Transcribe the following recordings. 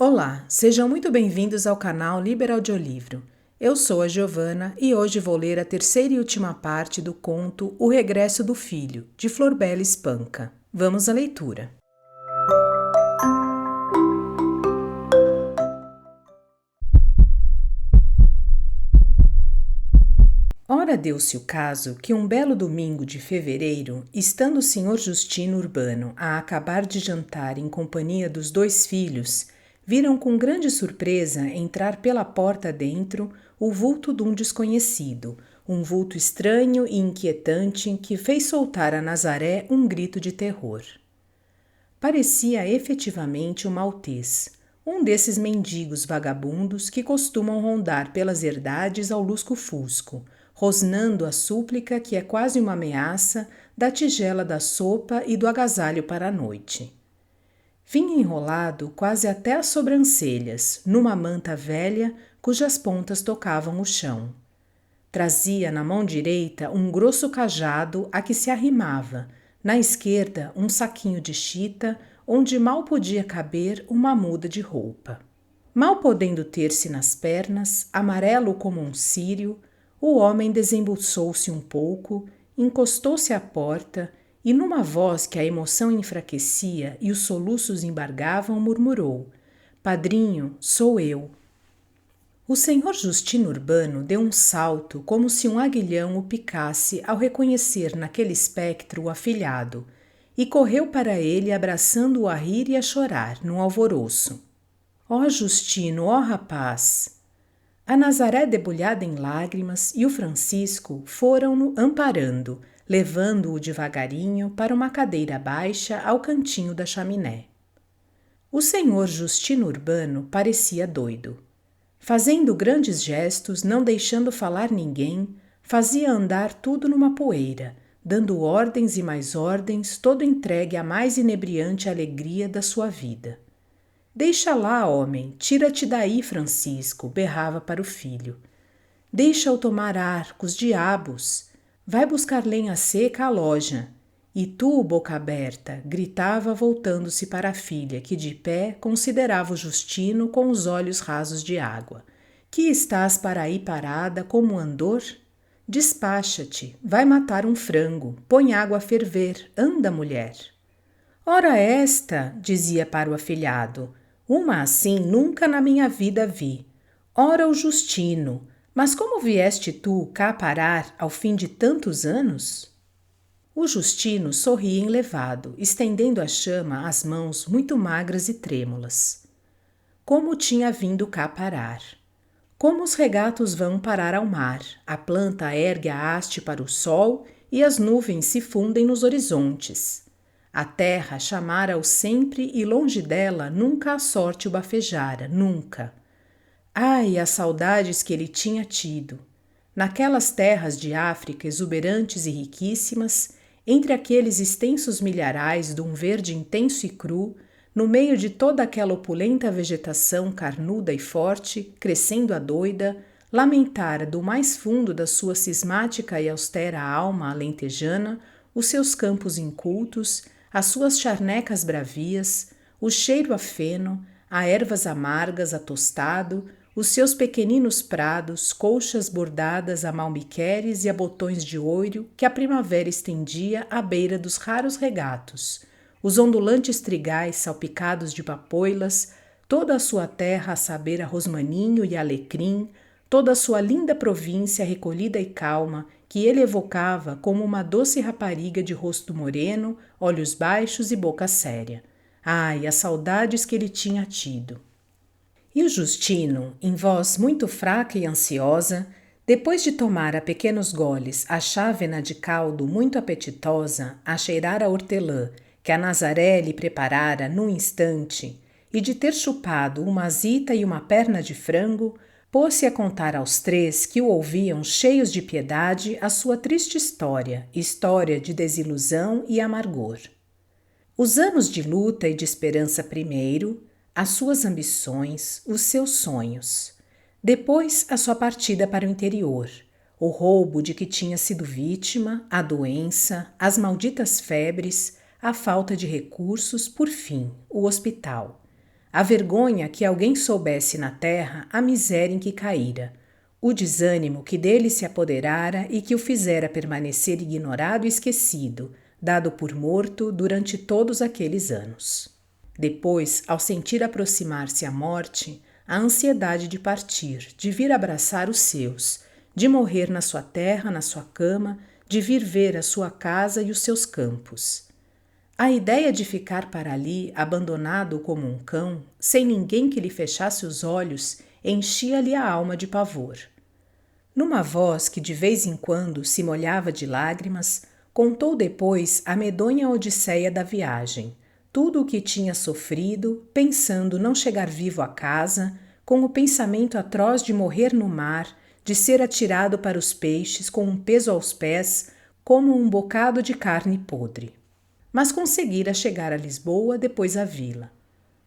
Olá, sejam muito bem-vindos ao canal Liberaudiolivro. Eu sou a Giovana e hoje vou ler a terceira e última parte do conto O Regresso do Filho, de Florbela Espanca. Vamos à leitura. Ora deu-se o caso que um belo domingo de fevereiro, estando o senhor Justino Urbano a acabar de jantar em companhia dos dois filhos, viram com grande surpresa entrar pela porta dentro o vulto de um desconhecido, um vulto estranho e inquietante que fez soltar a Nazaré um grito de terror. Parecia efetivamente um maltês, um desses mendigos vagabundos que costumam rondar pelas herdades ao lusco-fusco, rosnando a súplica que é quase uma ameaça da tigela da sopa e do agasalho para a noite. Vinha enrolado quase até as sobrancelhas, numa manta velha cujas pontas tocavam o chão. Trazia na mão direita um grosso cajado a que se arrimava, na esquerda um saquinho de chita, onde mal podia caber uma muda de roupa. Mal podendo ter-se nas pernas, amarelo como um círio, o homem desembuçou-se um pouco, encostou-se à porta e, numa voz que a emoção enfraquecia e os soluços embargavam, murmurou: "Padrinho, sou eu." O senhor Justino Urbano deu um salto como se um aguilhão o picasse ao reconhecer naquele espectro o afilhado, e correu para ele abraçando-o a rir e a chorar, num alvoroço. "Ó Justino, ó rapaz!" A Nazaré debulhada em lágrimas e o Francisco foram-no amparando, levando-o devagarinho para uma cadeira baixa ao cantinho da chaminé. O senhor Justino Urbano parecia doido. Fazendo grandes gestos, não deixando falar ninguém, fazia andar tudo numa poeira, dando ordens e mais ordens, todo entregue à mais inebriante alegria da sua vida. "Deixa lá, homem, tira-te daí, Francisco", berrava para o filho. "Deixa-o tomar ar, com os diabos. Vai buscar lenha seca à loja." "E tu, boca aberta", gritava voltando-se para a filha, que de pé considerava o Justino com os olhos rasos de água. "Que estás para aí parada como um andor? Despacha-te, vai matar um frango, põe água a ferver, anda, mulher." "Ora esta", dizia para o afilhado, "uma assim nunca na minha vida vi. Ora o Justino, mas como vieste tu cá parar ao fim de tantos anos?" O Justino sorria enlevado, estendendo à chama as mãos muito magras e trêmulas. Como tinha vindo cá parar? Como os regatos vão parar ao mar, a planta ergue a haste para o sol e as nuvens se fundem nos horizontes. A terra chamara-o sempre e longe dela nunca a sorte o bafejara, nunca. Ai, as saudades que ele tinha tido! Naquelas terras de África exuberantes e riquíssimas, entre aqueles extensos milharais de um verde intenso e cru, no meio de toda aquela opulenta vegetação carnuda e forte, crescendo a doida, lamentara do mais fundo da sua cismática e austera alma alentejana os seus campos incultos, as suas charnecas bravias, o cheiro a feno, a ervas amargas a tostado, os seus pequeninos prados, colchas bordadas a malmiqueres e a botões de ouro que a primavera estendia à beira dos raros regatos, os ondulantes trigais salpicados de papoilas, toda a sua terra a saber a rosmaninho e alecrim, toda a sua linda província recolhida e calma, que ele evocava como uma doce rapariga de rosto moreno, olhos baixos e boca séria. Ai, as saudades que ele tinha tido! E o Justino, em voz muito fraca e ansiosa, depois de tomar a pequenos goles a chávena de caldo muito apetitosa, a cheirar a hortelã que a Nazaré lhe preparara num instante, e de ter chupado uma azita e uma perna de frango, pôs-se a contar aos três que o ouviam cheios de piedade a sua triste história, história de desilusão e amargor. Os anos de luta e de esperança primeiro, as suas ambições, os seus sonhos. Depois, a sua partida para o interior, o roubo de que tinha sido vítima, a doença, as malditas febres, a falta de recursos, por fim, o hospital. a vergonha que alguém soubesse na terra a miséria em que caíra, o desânimo que dele se apoderara e que o fizera permanecer ignorado e esquecido, dado por morto durante todos aqueles anos. Depois, ao sentir aproximar-se a morte, a ansiedade de partir, de vir abraçar os seus, de morrer na sua terra, na sua cama, de vir ver a sua casa e os seus campos. A ideia de ficar para ali, abandonado como um cão, sem ninguém que lhe fechasse os olhos, enchia-lhe a alma de pavor. Numa voz que de vez em quando se molhava de lágrimas, contou depois a medonha odisseia da viagem, tudo o que tinha sofrido, pensando não chegar vivo a casa, com o pensamento atroz de morrer no mar, de ser atirado para os peixes com um peso aos pés, como um bocado de carne podre. Mas conseguira chegar a Lisboa, depois à vila.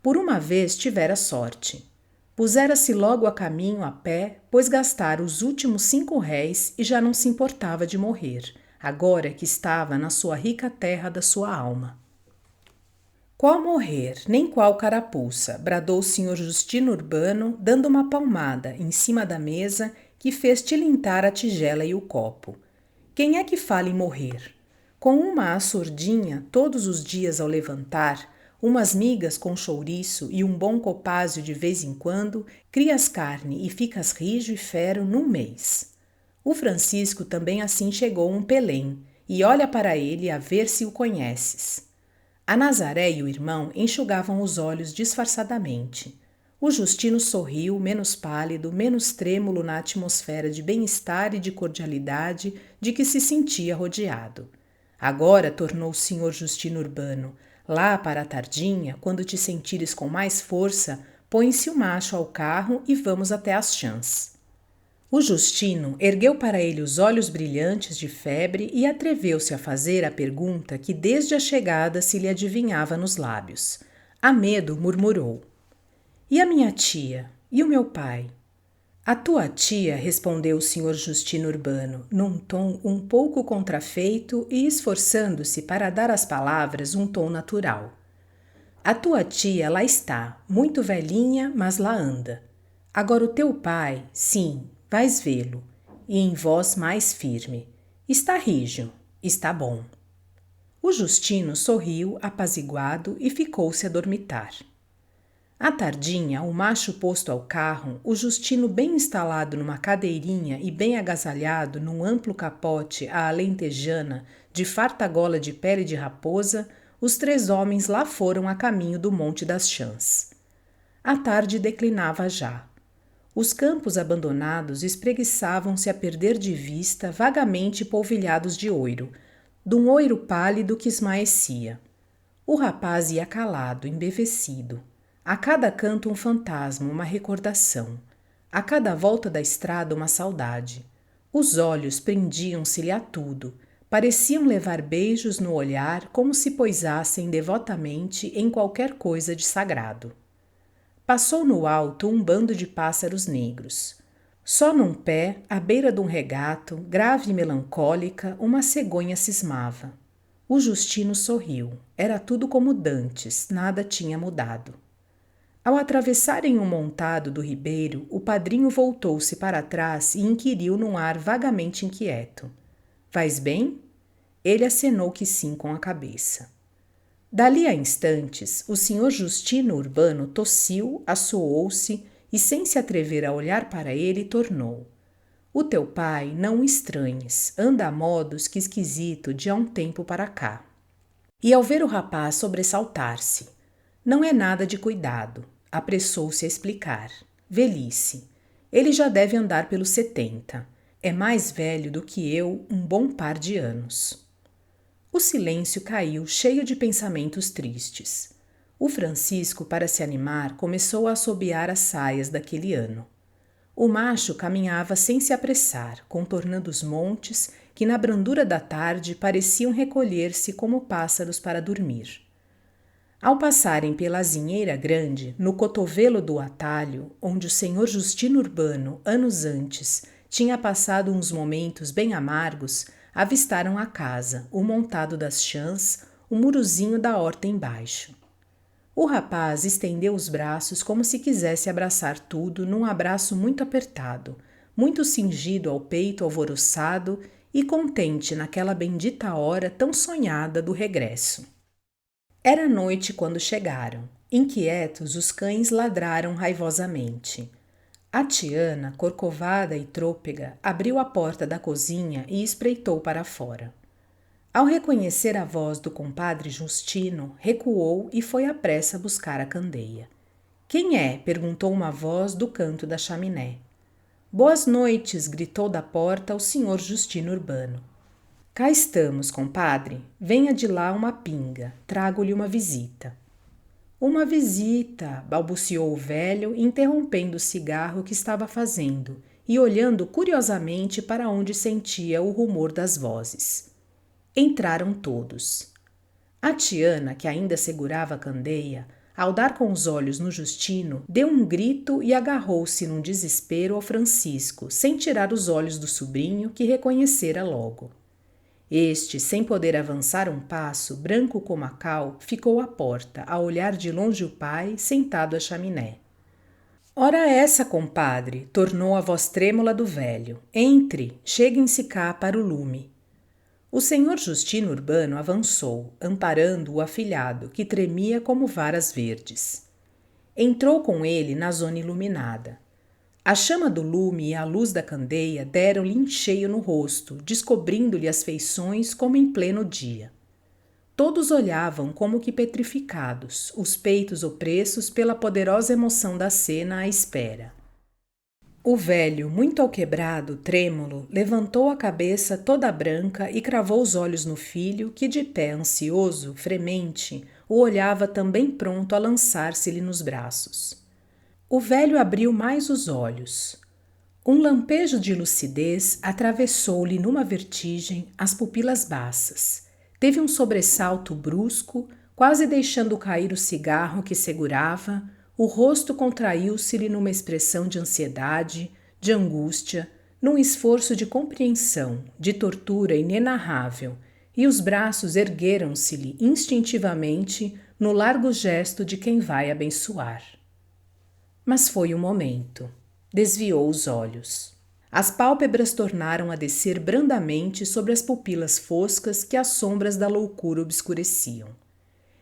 Por uma vez tivera sorte. Pusera-se logo a caminho a pé, pois gastara os últimos 5 réis e já não se importava de morrer, agora que estava na sua rica terra da sua alma. Qual morrer, nem qual carapuça, bradou o senhor Justino Urbano, dando uma palmada em cima da mesa que fez tilintar a tigela e o copo. Quem é que fala em morrer? Com uma açordinha todos os dias ao levantar, umas migas com chouriço e um bom copázio de vez em quando, crias carne e ficas rijo e fero num mês. O Francisco também assim chegou um pelém, e olha para ele a ver se o conheces. A Nazaré e o irmão enxugavam os olhos disfarçadamente. O Justino sorriu, menos pálido, menos trêmulo na atmosfera de bem-estar e de cordialidade de que se sentia rodeado. Agora, tornou o senhor Justino Urbano, lá para a tardinha, quando te sentires com mais força, põe-se o macho ao carro e vamos até as chãs. O Justino ergueu para ele os olhos brilhantes de febre e atreveu-se a fazer a pergunta que desde a chegada se lhe adivinhava nos lábios. A medo murmurou: "E a minha tia? E o meu pai?" "A tua tia", respondeu o senhor Justino Urbano, num tom um pouco contrafeito e esforçando-se para dar às palavras um tom natural. "A tua tia lá está, muito velhinha, mas lá anda. Agora o teu pai, sim, vais vê-lo, e em voz mais firme. Está rijo, está bom." O Justino sorriu, apaziguado, e ficou-se a dormitar. À tardinha, o macho posto ao carro, o Justino bem instalado numa cadeirinha e bem agasalhado num amplo capote à alentejana de farta gola de pele de raposa, os 3 homens lá foram a caminho do Monte das Chãs. A tarde declinava já. Os campos abandonados espreguiçavam-se a perder de vista, vagamente polvilhados de ouro, de um ouro pálido que esmaecia. O rapaz ia calado, embevecido. A cada canto um fantasma, uma recordação. A cada volta da estrada uma saudade. Os olhos prendiam-se-lhe a tudo, pareciam levar beijos no olhar como se poisassem devotamente em qualquer coisa de sagrado. Passou no alto um bando de pássaros negros. Só num pé, à beira de um regato, grave e melancólica, uma cegonha cismava. O Justino sorriu. Era tudo como dantes, nada tinha mudado. Ao atravessarem um montado do ribeiro, o padrinho voltou-se para trás e inquiriu num ar vagamente inquieto: "Vais bem?" Ele acenou que sim com a cabeça. Dali a instantes, o senhor Justino Urbano tossiu, assoou-se e, sem se atrever a olhar para ele, tornou: "O teu pai, não o estranhes, anda a modos que esquisito de há um tempo para cá." E ao ver o rapaz sobressaltar-se: "Não é nada de cuidado." Apressou-se a explicar: "Velhice. Ele já deve andar pelos 70. É mais velho do que eu um bom par de anos." O silêncio caiu cheio de pensamentos tristes. O Francisco, para se animar, começou a assobiar as saias daquele ano. O macho caminhava sem se apressar, contornando os montes que na brandura da tarde pareciam recolher-se como pássaros para dormir. Ao passarem pela Azinheira Grande, no cotovelo do atalho, onde o senhor Justino Urbano, anos antes, tinha passado uns momentos bem amargos, avistaram a casa, o montado das chãs, o murozinho da horta embaixo. O rapaz estendeu os braços como se quisesse abraçar tudo num abraço muito apertado, muito cingido ao peito alvoroçado e contente naquela bendita hora tão sonhada do regresso. Era noite quando chegaram. Inquietos, os cães ladraram raivosamente. A Tiana, corcovada e trôpega, abriu a porta da cozinha e espreitou para fora. Ao reconhecer a voz do compadre Justino, recuou e foi à pressa buscar a candeia. Quem é? Perguntou uma voz do canto da chaminé. Boas noites, gritou da porta o senhor Justino Urbano. Cá estamos, compadre. Venha de lá uma pinga. Trago-lhe uma visita. Uma visita, balbuciou o velho, interrompendo o cigarro que estava fazendo e olhando curiosamente para onde sentia o rumor das vozes. Entraram todos. A Tiana, que ainda segurava a candeia, ao dar com os olhos no Justino, deu um grito e agarrou-se num desespero ao Francisco, sem tirar os olhos do sobrinho, que reconhecera logo. Este, sem poder avançar um passo, branco como a cal, ficou à porta, a olhar de longe o pai, sentado à chaminé. Ora essa, compadre, tornou a voz trêmula do velho. Entre, cheguem-se cá para o lume. O senhor Justino Urbano avançou, amparando o afilhado, que tremia como varas verdes. Entrou com ele na zona iluminada. A chama do lume e a luz da candeia deram-lhe em cheio no rosto, descobrindo-lhe as feições como em pleno dia. Todos olhavam como que petrificados, os peitos opressos pela poderosa emoção da cena à espera. O velho, muito alquebrado, trêmulo, levantou a cabeça toda branca e cravou os olhos no filho, que de pé ansioso, fremente, o olhava também pronto a lançar-se-lhe nos braços. O velho abriu mais os olhos. Um lampejo de lucidez atravessou-lhe numa vertigem as pupilas baças. Teve um sobressalto brusco, quase deixando cair o cigarro que segurava. O rosto contraiu-se-lhe numa expressão de ansiedade, de angústia, num esforço de compreensão, de tortura inenarrável, e os braços ergueram-se-lhe instintivamente no largo gesto de quem vai abençoar. Mas foi um momento. Desviou os olhos. As pálpebras tornaram a descer brandamente sobre as pupilas foscas que as sombras da loucura obscureciam.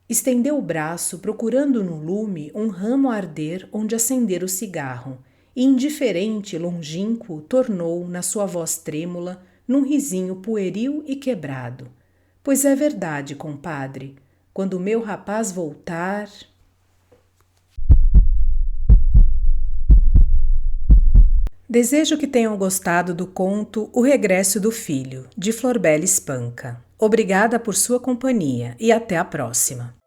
Estendeu o braço, procurando no lume um ramo a arder onde acender o cigarro, e indiferente e longínquo tornou, na sua voz trêmula, num risinho pueril e quebrado. Pois é verdade, compadre, quando o meu rapaz voltar... Desejo que tenham gostado do conto O Regresso do Filho, de Florbela Espanca. Obrigada por sua companhia e até a próxima.